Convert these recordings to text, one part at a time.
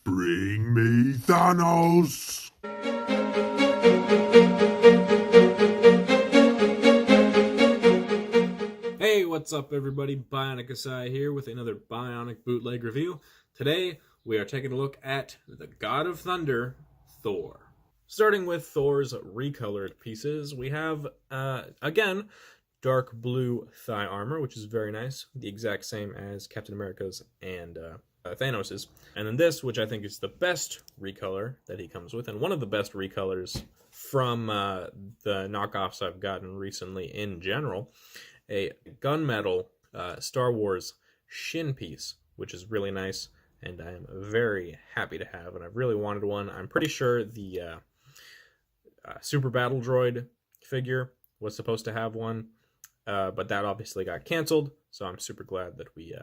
Bring me Thanos! Hey, what's up everybody? Bionic here with another Bionic bootleg review. Today, we are taking a look at the God of Thunder, Thor. Starting with Thor's recolored pieces, we have, again, dark blue thigh armor, which is very nice. The exact same as Captain America's and Thanos's. And then this, which I think is the best recolor that he comes with, and one of the best recolors from the knockoffs I've gotten recently in general, a gunmetal Star Wars shin piece, which is really nice, and I am very happy to have, and I've really wanted one. I'm pretty sure the Super Battle Droid figure was supposed to have one, but that obviously got canceled, so I'm super glad that we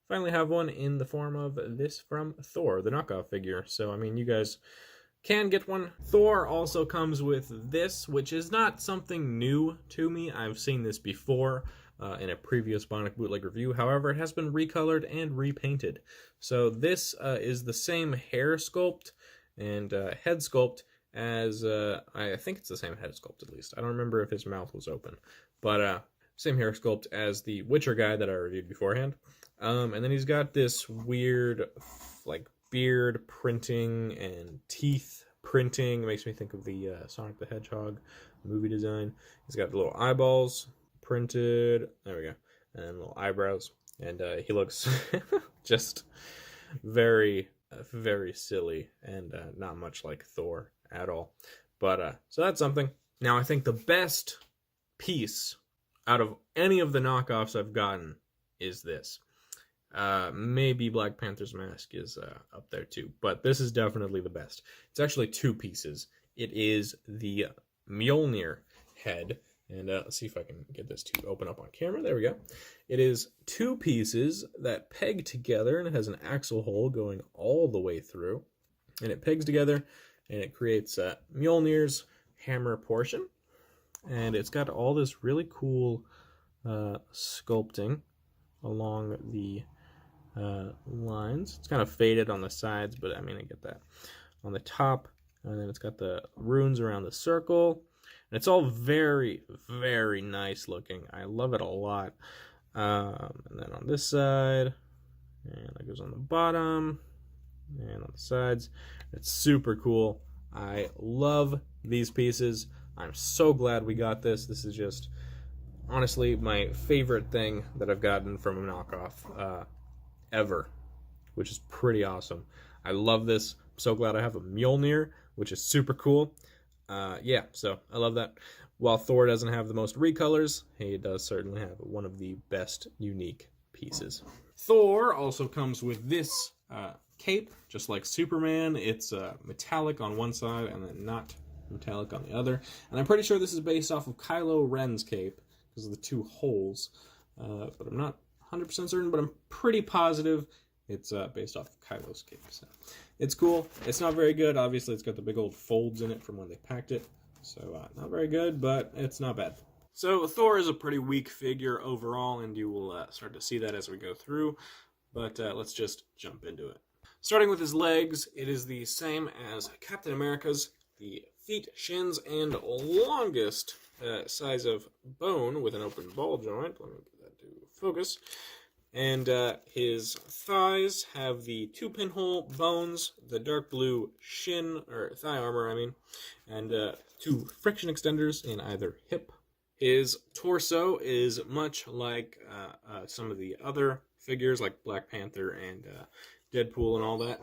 finally have one in the form of this from Thor, the knockoff figure. So, I mean, you guys can get one. Thor also comes with this, which is not something new to me. I've seen this before in a previous Bionic bootleg review. However, it has been recolored and repainted. So this is the same hair sculpt and head sculpt as, I think it's the same head sculpt at least. I don't remember if his mouth was open. But same hair sculpt as the Witcher guy that I reviewed beforehand. And then he's got this weird, like, beard printing and teeth printing. It makes me think of the Sonic the Hedgehog movie design. He's got little eyeballs printed. There we go. And little eyebrows. And he looks just very, very silly and not much like Thor at all. But, so that's something. Now, I think the best piece out of any of the knockoffs I've gotten is this. Maybe Black Panther's mask is up there too, but this is definitely the best. It's actually two pieces. It is the Mjolnir head, and let's see if I can get this to open up on camera. There we go. It is two pieces that peg together, and it has an axle hole going all the way through, and it pegs together, and it creates Mjolnir's hammer portion, and it's got all this really cool sculpting along the lines. It's kind of faded on the sides, but I mean, I get that. On the top, and then it's got the runes around the circle, and it's all very, very nice looking. I love it a lot. And then on this side, and that goes on the bottom, and on the sides. It's super cool. I love these pieces. I'm so glad we got this. This is just honestly my favorite thing that I've gotten from a knockoff ever, which is pretty awesome. I love this. I'm so glad I have a Mjolnir, which is super cool. Yeah, so I love that. While Thor doesn't have the most recolors, he does certainly have one of the best unique pieces. Thor also comes with this cape, just like Superman. It's metallic on one side and then not metallic on the other. And I'm pretty sure this is based off of Kylo Ren's cape because of the two holes. But I'm not 100% certain, but I'm pretty positive it's based off of Kylo's cape. So it's cool. It's not very good. Obviously, it's got the big old folds in it from when they packed it. So not very good, but it's not bad. So Thor is a pretty weak figure overall, and you will start to see that as we go through. But let's just jump into it. Starting with his legs, it is the same as Captain America's. The feet, shins, and longest size of bone with an open ball joint. Let me get that to focus. And his thighs have the two pinhole bones, the dark blue shin, or thigh armor, I mean, and two friction extenders in either hip. His torso is much like some of the other figures, like Black Panther and Deadpool and all that,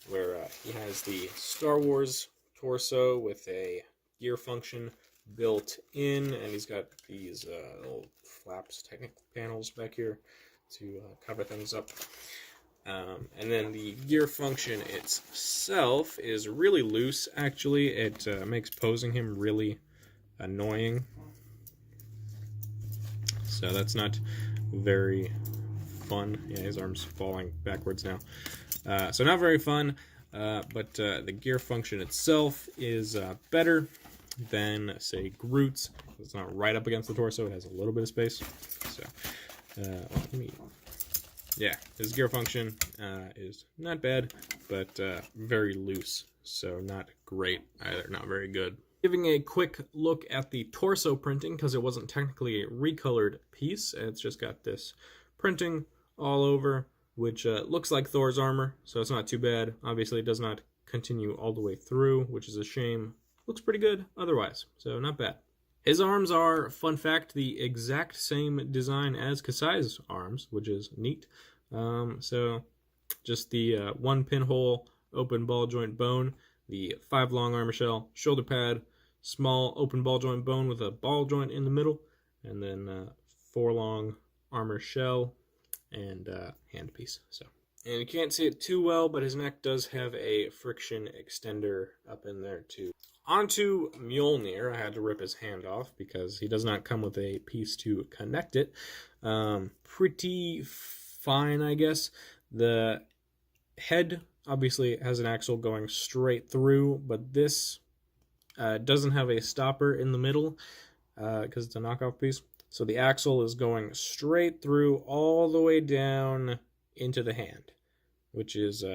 where he has the Star Wars torso with a gear function built in, and he's got these little flaps, technical panels back here to cover things up. And then the gear function itself is really loose, actually. It makes posing him really annoying. So that's not very fun. Yeah, his arm's falling backwards now. So not very fun. But the gear function itself is better than, say, Groot's. It's not right up against the torso. It has a little bit of space. So let me yeah, his gear function is not bad, but very loose, so not great either, not very good. Giving a quick look at the torso printing, because it wasn't technically a recolored piece, it's just got this printing all over, which looks like Thor's armor, so it's not too bad. Obviously, it does not continue all the way through, which is a shame. Looks pretty good otherwise, so not bad. His arms are, fun fact, the exact same design as Kasai's arms, which is neat. So just the one pinhole open ball joint bone, the 5 long armor shell, shoulder pad, small open ball joint bone with a ball joint in the middle, and then 4 long armor shell and handpiece. So, and you can't see it too well, but his neck does have a friction extender up in there too. Onto Mjolnir. I had to rip his hand off because he does not come with a piece to connect it. Pretty fine, I guess. The head obviously has an axle going straight through, but this doesn't have a stopper in the middle because it's a knockoff piece. So the axle is going straight through all the way down into the hand, which is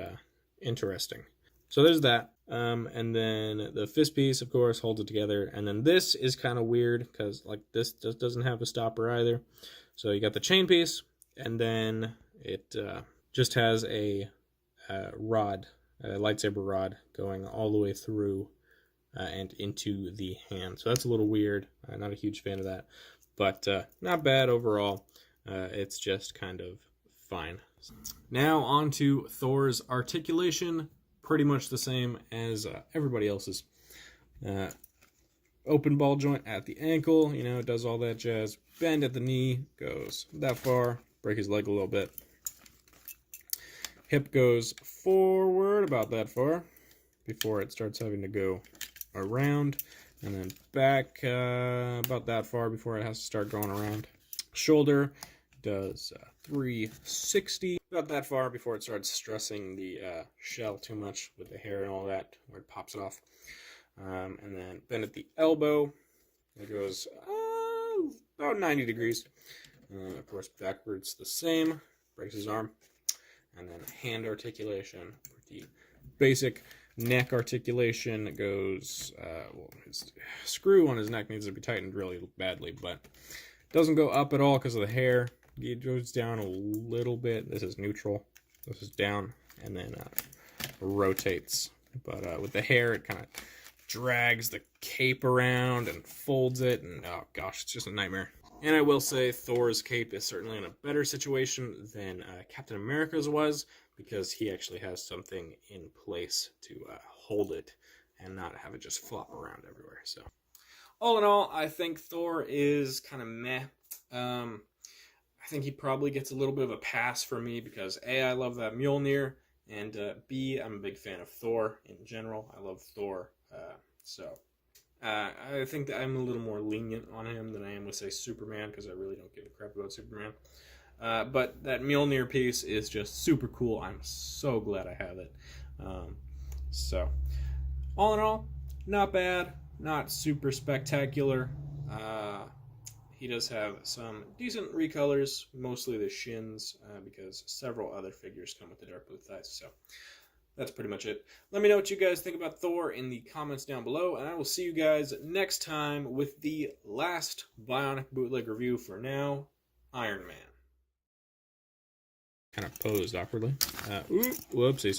interesting. So there's that. And then the fist piece, of course, holds it together. And then this is kind of weird because like this just doesn't have a stopper either. So you got the chain piece, and then it just has a rod, a lightsaber rod, going all the way through and into the hand. So that's a little weird. I'm not a huge fan of that, but not bad overall. It's just kind of fine. Now on to Thor's articulation. Pretty much the same as everybody else's. Open ball joint at the ankle, you know, it does all that jazz. Bend at the knee, goes that far. Break his leg a little bit. Hip goes forward about that far before it starts having to go around. And then back about that far before it has to start going around. Shoulder does 360, about that far before it starts stressing the shell too much with the hair and all that, where it pops it off. And then bend at the elbow, it goes about 90 degrees. Of course, backwards the same, breaks his arm. And then hand articulation, pretty basic. Neck articulation goes, well, his screw on his neck needs to be tightened really badly, but doesn't go up at all because of the hair. It goes down a little bit. This is neutral. This is down, and then rotates. But with the hair, it kind of drags the cape around and folds it, and oh gosh, it's just a nightmare. And I will say Thor's cape is certainly in a better situation than Captain America's was, because he actually has something in place to hold it and not have it just flop around everywhere. So, all in all, I think Thor is kind of meh. I think he probably gets a little bit of a pass for me because A, I love that Mjolnir, and B, I'm a big fan of Thor in general. I love Thor, so I think that I'm a little more lenient on him than I am with, say, Superman, because I really don't give a crap about Superman. But that Mjolnir piece is just super cool. I'm so glad I have it. So, all in all, not bad, not super spectacular. He does have some decent recolors, mostly the shins, because several other figures come with the dark blue thighs. So that's pretty much it. Let me know what you guys think about Thor in the comments down below, and I will see you guys next time with the last Bionic bootleg review for now, Iron Man. Kind of posed awkwardly. Whoopsies.